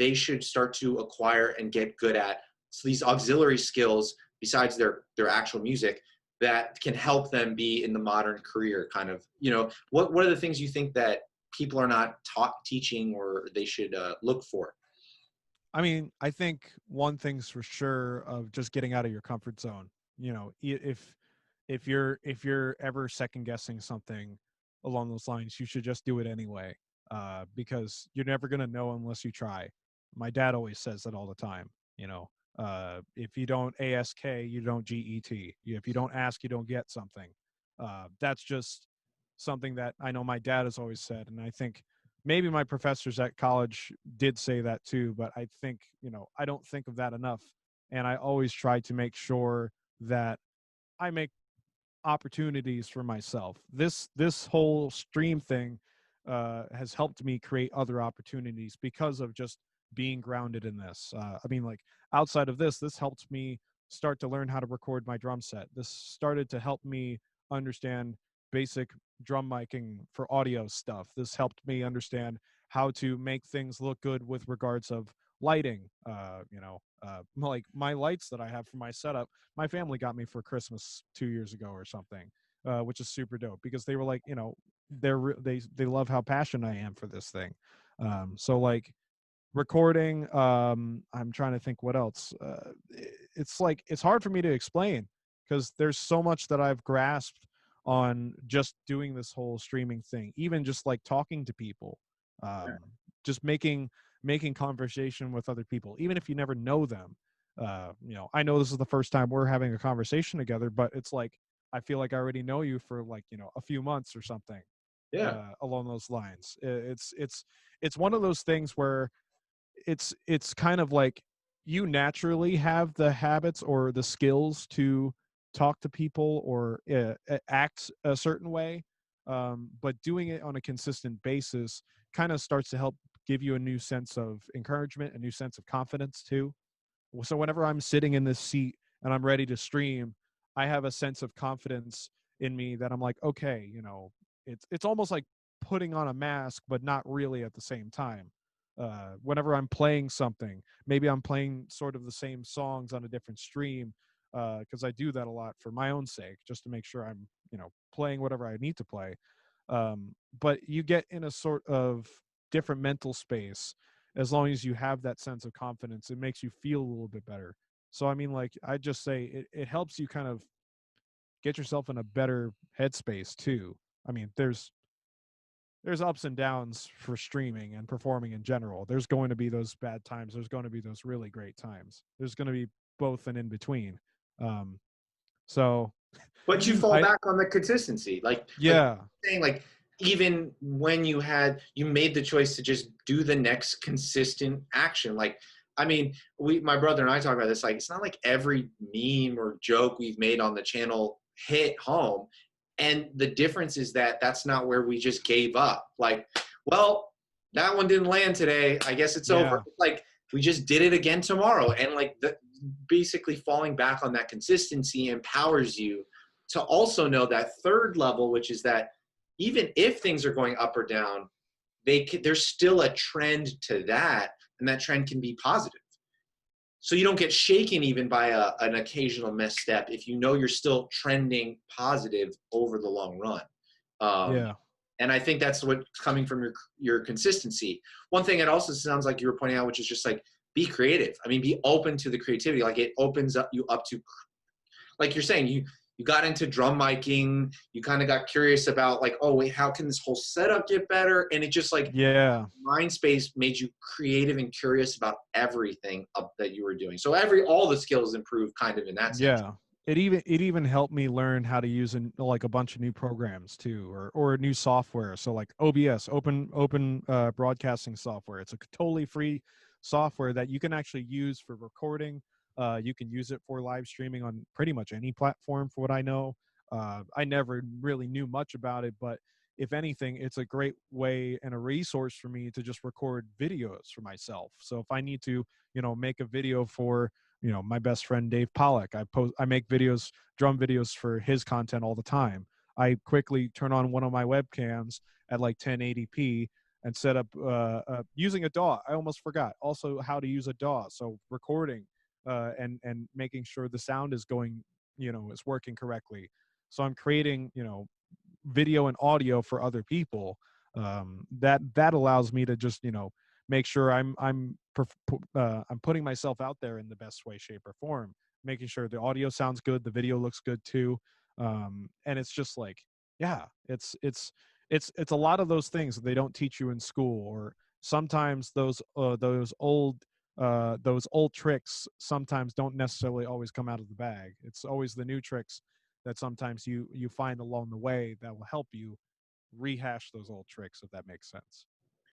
they should start to acquire and get good at. So these auxiliary skills, besides their actual music, that can help them be in the modern career kind of, what are the things you think that people are not teaching or they should look for? I mean, I think one thing's for sure of just getting out of your comfort zone. You know, if you're ever second guessing something along those lines, you should just do it anyway, because you're never gonna know unless you try. My dad always says that all the time. You know, if you don't ask, you don't get. If you don't ask, you don't get something. That's just something that I know my dad has always said, and I think maybe my professors at college did say that too. But I think I don't think of that enough, and I always try to make sure that I make opportunities for myself. This whole stream thing has helped me create other opportunities because of just being grounded in this. I mean, like outside of this helped me start to learn how to record my drum set. This started to help me understand basic drum miking for audio stuff. This helped me understand how to make things look good with regards of lighting. Like my lights that I have for my setup, my family got me for Christmas 2 years ago or something, which is super dope because they were like, they love how passionate I am for this thing. So like recording, I'm trying to think what else. It's like it's hard for me to explain because there's so much that I've grasped on just doing this whole streaming thing, even just like talking to people, just making conversation with other people, even if you never know them. I know this is the first time we're having a conversation together, but it's like I feel like I already know you for like a few months or something. Yeah. Along those lines. It's one of those things where it's kind of like you naturally have the habits or the skills to talk to people or act a certain way, but doing it on a consistent basis kind of starts to help give you a new sense of encouragement, a new sense of confidence too. So whenever I'm sitting in this seat and I'm ready to stream, I have a sense of confidence in me that I'm like, okay, it's almost like putting on a mask, but not really at the same time. Whenever I'm playing something, maybe I'm playing sort of the same songs on a different stream, because I do that a lot for my own sake, just to make sure I'm, playing whatever I need to play. But you get in a sort of different mental space as long as you have that sense of confidence. It makes you feel a little bit better. So I mean, like I just say it helps you kind of get yourself in a better headspace too. I mean, there's ups and downs for streaming and performing in general. There's going to be those bad times. There's going to be those really great times. There's going to be both and in between. Um, so But you fall I, back on the consistency, like yeah, saying, like even when you made the choice to just do the next consistent action. Like, I mean, my brother and I talk about this. Like, it's not like every meme or joke we've made on the channel hit home, and the difference is that that's not where we just gave up. Like, well, that one didn't land today. I guess it's over. yeah, Like, we just did it again tomorrow, and like basically falling back on that consistency empowers you to also know that third level, which is that even if things are going up or down, there's still a trend to that, and that trend can be positive. So you don't get shaken even by an occasional misstep if you know you're still trending positive over the long run. Um, yeah, and I think that's what's coming from your consistency. One thing it also sounds like you were pointing out, which is just like be creative. I mean, be open to the creativity. Like it opens you up to, like you're saying, you got into drum miking, you kind of got curious about like, oh wait, how can this whole setup get better? And it just like yeah, mind space made you creative and curious about everything that you were doing. So all the skills improved kind of in that sense. yeah. It even helped me learn how to use like a bunch of new programs too, or new software. So like OBS, open broadcasting software. It's a totally free software that you can actually use for recording. You can use it for live streaming on pretty much any platform, for what I know. I never really knew much about it, but if anything, it's a great way and a resource for me to just record videos for myself. So if I need to, make a video for my best friend Dave Pollock. I make videos, drum videos for his content all the time. I quickly turn on one of my webcams at like 1080p, and set up using a DAW. I almost forgot also how to use a DAW. So recording and making sure the sound is going, is working correctly. So I'm creating, video and audio for other people. That allows me to just, make sure I'm putting myself out there in the best way, shape, or form, making sure the audio sounds good, the video looks good too. And it's just like, yeah, it's a lot of those things that they don't teach you in school, or sometimes those old tricks sometimes don't necessarily always come out of the bag. It's always the new tricks that sometimes you find along the way that will help you rehash those old tricks, if that makes sense.